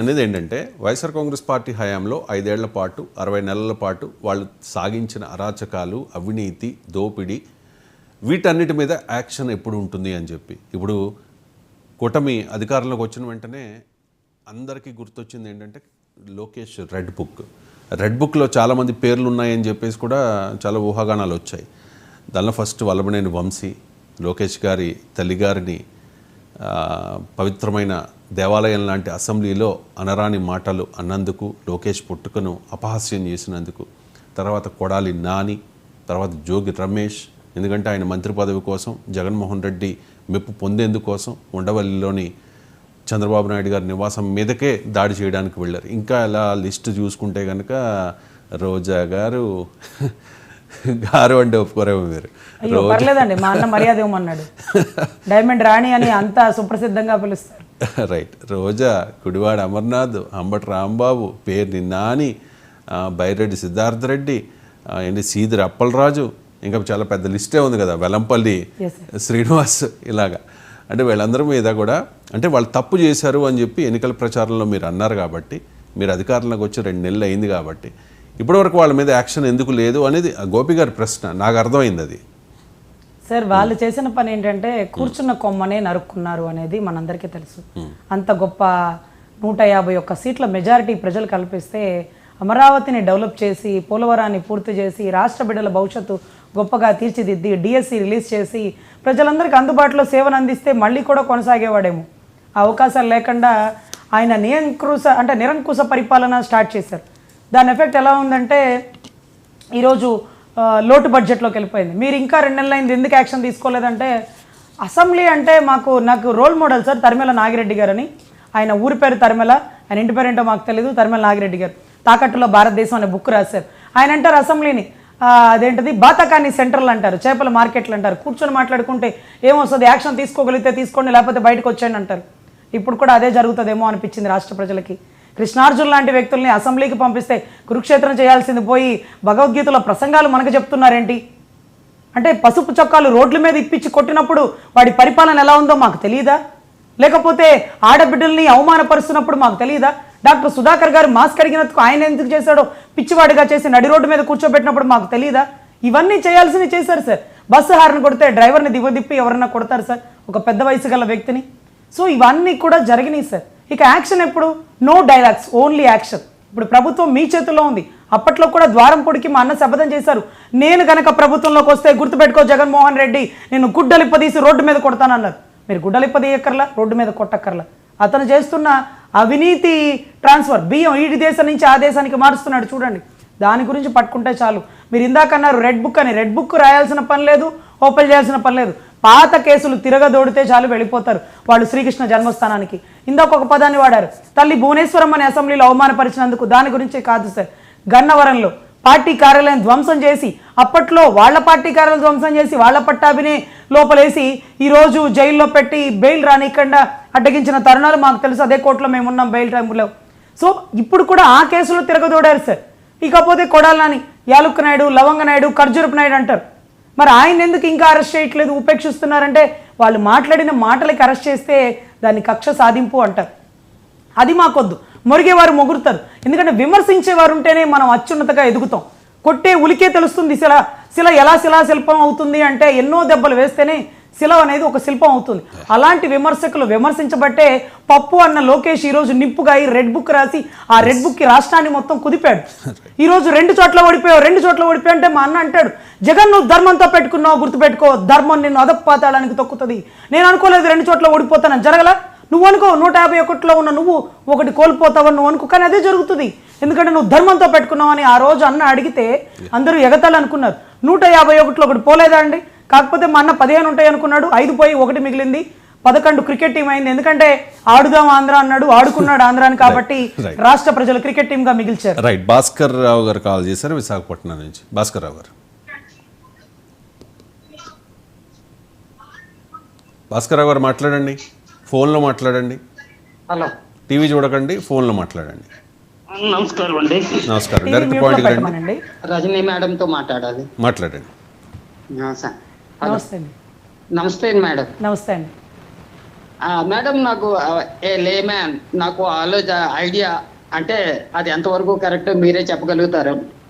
అనేది ఏంటంటే వైఎస్ఆర్ కాంగ్రెస్ పార్టీ హయాంలో 5 ఏళ్ల పాటు 60 నెలల పాటు వాళ్ళు సాగించిన అరాచకాలు, అవినీతి, దోపిడీ వీటన్నిటి మీద యాక్షన్ ఎప్పుడు ఉంటుంది అని చెప్పి ఇప్పుడు కూటమి అధికారంలోకి వచ్చిన వెంటనే అందరికీ గుర్తొచ్చింది ఏంటంటే లోకేష్ రెడ్ బుక్లో చాలామంది పేర్లు ఉన్నాయని చెప్పేసి కూడా చాలా ఊహాగానాలు వచ్చాయి. దానిలో ఫస్ట్ వల్లభనేని వంశీ, లోకేష్ గారి తల్లిగారిని పవిత్రమైన దేవాలయం లాంటి అసెంబ్లీలో అనరాని మాటలు అన్నందుకు, లోకేష్ పుట్టుకను అపహాస్యం చేసినందుకు, తర్వాత కొడాలి నాని, తర్వాత జోగి రమేష్, ఎందుకంటే ఆయన మంత్రి పదవి కోసం జగన్మోహన్ రెడ్డి మెప్పు పొందేందుకోసం ఉండవల్లిలోని చంద్రబాబు నాయుడు గారి నివాసం మీదకే దాడి చేయడానికి వెళ్ళారు. ఇంకా ఇలా లిస్టు చూసుకుంటే కనుక రోజా గారు అంటే ఒప్పుకోరేమో మీరు. పర్లేదండి, మా అన్న మర్యాద ఇవ్వమన్నాడు. డైమండ్ రాణి అని అంతా సుప్రసిద్ధంగా పిలుస్తారు. రైట్. రోజా, గుడివాడ అమర్నాథ్, అంబటి రాంబాబు, పేర్ని నాని, బైరెడ్డి సిద్ధార్థ రెడ్డి, ఏంటి సీదిరి అప్పలరాజు, ఇంకా చాలా పెద్ద లిస్టే ఉంది కదా, వెల్లంపల్లి శ్రీనివాస్, ఇలాగా. అంటే వీళ్ళందరి మీద కూడా అంటే వాళ్ళు తప్పు చేశారు అని చెప్పి ఎన్నికల ప్రచారంలో మీరు అన్నారు కాబట్టి, మీరు అధికారంలోకి వచ్చి 2 నెలలు అయింది కాబట్టి ఇప్పటివరకు వాళ్ళ మీద యాక్షన్ ఎందుకు లేదు అనేది గోపి గారి ప్రశ్న. నాకు అర్థమైంది అది. సార్, వాళ్ళు చేసిన పని ఏంటంటే కూర్చున్న కొమ్మనే నరుక్కున్నారు అనేది మనందరికీ తెలుసు. అంత గొప్ప 151 సీట్ల మెజారిటీ ప్రజలు కల్పిస్తే అమరావతిని డెవలప్ చేసి, పోలవరాన్ని పూర్తి చేసి, రాష్ట్ర బిడ్డల భవిష్యత్తు గొప్పగా తీర్చిదిద్ది, డిఎస్సి రిలీజ్ చేసి ప్రజలందరికీ అందుబాటులో సేవను అందిస్తే మళ్ళీ కూడా కొనసాగేవాడేమో. ఆ అవకాశాలు లేకుండా ఆయన నిరంకుశ పరిపాలన స్టార్ట్ చేశారు. దాని ఎఫెక్ట్ ఎలా ఉందంటే ఈరోజు లోటు బడ్జెట్లోకి వెళ్ళిపోయింది. మీరు ఇంకా 2 నెలలు అయింది, ఎందుకు యాక్షన్ తీసుకోలేదంటే, అసెంబ్లీ అంటే నాకు role model sir Tarimela Nagireddy గారు అని. ఆయన ఊరి పేరు తరిమెల, ఆయన ఇంటి పేరు ఏంటో మాకు తెలియదు. తరిమెల నాగిరెడ్డి గారు తాకట్టులో భారతదేశం అనే బుక్ రాశారు. ఆయన అంటారు అసెంబ్లీని అదేంటిది బాతకాన్ని సెంటర్లు అంటారు, చేపల మార్కెట్లు అంటారు. కూర్చొని మాట్లాడుకుంటే ఏమొస్తుంది, యాక్షన్ తీసుకోగలిగితే తీసుకోండి, లేకపోతే బయటకు వచ్చేయండి అంటారు. ఇప్పుడు కూడా అదే జరుగుతుందేమో అనిపించింది రాష్ట్ర ప్రజలకి. కృష్ణార్జున్ లాంటి వ్యక్తుల్ని అసెంబ్లీకి పంపిస్తే కురుక్షేత్రం చేయాల్సింది పోయి భగవద్గీతలో ప్రసంగాలు మనకు చెప్తున్నారేంటి? అంటే పసుపు చొక్కాలు రోడ్ల మీద ఇప్పించి కొట్టినప్పుడు వాడి పరిపాలన ఎలా ఉందో మాకు తెలియదా? లేకపోతే ఆడబిడ్డల్ని అవమానపరుస్తున్నప్పుడు మాకు తెలియదా? డాక్టర్ సుధాకర్ గారు మాస్క్ అడిగినందుకు ఆయన ఎందుకు చేశాడో పిచ్చివాడిగా చేసి నడి రోడ్డు మీద కూర్చోబెట్టినప్పుడు మాకు తెలియదా? ఇవన్నీ చేయాల్సింది చేశారు సార్. బస్సు హార్న్ కొడితే డ్రైవర్ని దిగదిప్పి ఎవరన్నా కొడతారు సార్, ఒక పెద్ద వయసు గల వ్యక్తిని. సో ఇవన్నీ కూడా జరిగినాయి సార్. ఇక యాక్షన్ ఎప్పుడు? No dialogues, only action. ఇప్పుడు ప్రభుత్వం మీ చేతుల్లో ఉంది. అప్పట్లో కూడా ద్వారం పొడికి మా అన్న శపథం చేశారు, నేను కనుక ప్రభుత్వంలోకి వస్తే గుర్తుపెట్టుకో జగన్మోహన్ రెడ్డి, నేను గుడ్డలిప్పదీసి రోడ్డు మీద కొడతానన్నారు. మీరు గుడ్డలిప్పదీయక్కర్లా, రోడ్డు మీద కొట్టక్కర్లా. అతను చేస్తున్న అవినీతి ట్రాన్స్ఫర్, బియ్యం ఈ దేశం నుంచి ఆ దేశానికి మారుస్తున్నాడు చూడండి, దాని గురించి పట్టుకుంటే చాలు. మీరు ఇందాకన్నారు రెడ్ బుక్ అని. రెడ్ బుక్ రాయాల్సిన పని లేదు, ఓపెన్ చేయాల్సిన పని లేదు. పాత కేసులు తిరగదోడితే చాలు వెళ్ళిపోతారు వాళ్ళు శ్రీకృష్ణ జన్మస్థానానికి. ఇందాక ఒక పదాన్ని వాడారు, తల్లి భువనేశ్వరం అనే అసెంబ్లీలో అవమానపరిచినందుకు. దాని గురించి కాదు సార్, గన్నవరంలో పార్టీ కార్యాలయం ధ్వంసం చేసి, అప్పట్లో వాళ్ళ పార్టీ కార్యాలయం ధ్వంసం చేసి వాళ్ళ పట్టాభిని లోపలేసి ఈరోజు జైల్లో పెట్టి బెయిల్ రానికుండా అడ్డగించిన తరుణాలు మాకు తెలుసు. అదే కోర్టులో మేము ఉన్నాం బెయిల్ టైంలో. సో ఇప్పుడు కూడా ఆ కేసులో తిరగదోడారు సార్. ఇకపోతే కొడాలి నాని, యాలుక్క నాయుడు, లవంగ నాయుడు, ఖర్జూరపు నాయుడు అంటారు. మరి ఆయన ఎందుకు ఇంకా అరెస్ట్ చేయట్లేదు, ఉపేక్షిస్తున్నారంటే వాళ్ళు మాట్లాడిన మాటలకి అరెస్ట్ చేస్తే దాన్ని కక్ష సాధింపు అంటారు. అది మాకొద్దు. మొరిగేవారు మొగురుతారు. ఎందుకంటే విమర్శించేవారు ఉంటేనే మనం అత్యున్నతగా ఎదుగుతాం. కొట్టే ఉలికే తెలుస్తుంది శిల ఎలా శిల్పం అవుతుంది అంటే ఎన్నో దెబ్బలు వేస్తేనే శిల అనేది ఒక శిల్పం అవుతుంది. అలాంటి విమర్శకులు విమర్శించబట్టే పప్పు అన్న లోకేష్ ఈరోజు నిప్పుగా రెడ్ బుక్ రాసి ఆ రెడ్ బుక్కి రాష్ట్రాన్ని మొత్తం కుదిపాడు. ఈరోజు 2 చోట్ల ఓడిపోయావు అంటే మా అన్న అంటాడు, జగన్ నువ్వు ధర్మంతో పెట్టుకున్నావు, గుర్తుపెట్టుకో, ధర్మం నిన్ను అధపాతాళానికి తొక్కుతుంది. నేను అనుకోలేదు 2 చోట్ల ఓడిపోతానని, జరగల. నువ్వు అనుకో 151లో ఉన్న నువ్వు ఒకటి కోల్పోతావని నువ్వు అనుకో, కానీ అదే జరుగుతుంది. ఎందుకంటే నువ్వు ధర్మంతో పెట్టుకున్నావు అని ఆ రోజు అన్న అడిగితే అందరూ ఎగతాళి అనుకున్నారు. 151లో ఒకటి పోలేదా అండి? కాకపోతే మా అన్న 15 ఉంటాయి అనుకున్నాడు, 5 పోయి 1 మిగిలింది. 11 క్రికెట్ టీం అయింది. ఎందుకంటే ఆడుదాం ఆంధ్ర అన్నాడు, ఆడుకున్నాడు ఆంధ్రాని, కాబట్టి రాష్ట్ర ప్రజలు క్రికెట్ టీమ్ గా మిగిల్చారు. రైట్. భాస్కర్ రావు గారు కాల్ చేశారు విశాఖపట్నం నుంచి. భాస్కర్ రావు గారు, మాట్లాడండి. ఫోన్లో మాట్లాడండి. హలో. టీవీ చూడకండి, ఫోన్లో మాట్లాడండి. నమస్కారం అండి. నమస్కారం. డైరెక్ట్ పాయింట్ రండి. రజనీ మేడంతో మాట్లాడాలి. మాట్లాడండి. నమస్తే మేడం. నమస్తే అండి. మేడం నాకు ఏ లేమ్యాన్ నాకు ఐడియా అంటే అది ఎంతవరకు కరెక్ట్ మీరే చెప్పగలుగుతారు.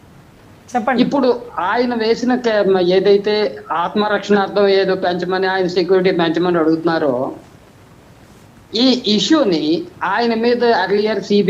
చెప్పండి. ఇప్పుడు ఆయన వేసిన ఏదైతే ఆత్మరక్షణార్థం ఏదో పెంచమని ఆయన సెక్యూరిటీ పెంచమని అడుగుతున్నారో ఈ ఇష్యూని ఆయన మీద అర్లియర్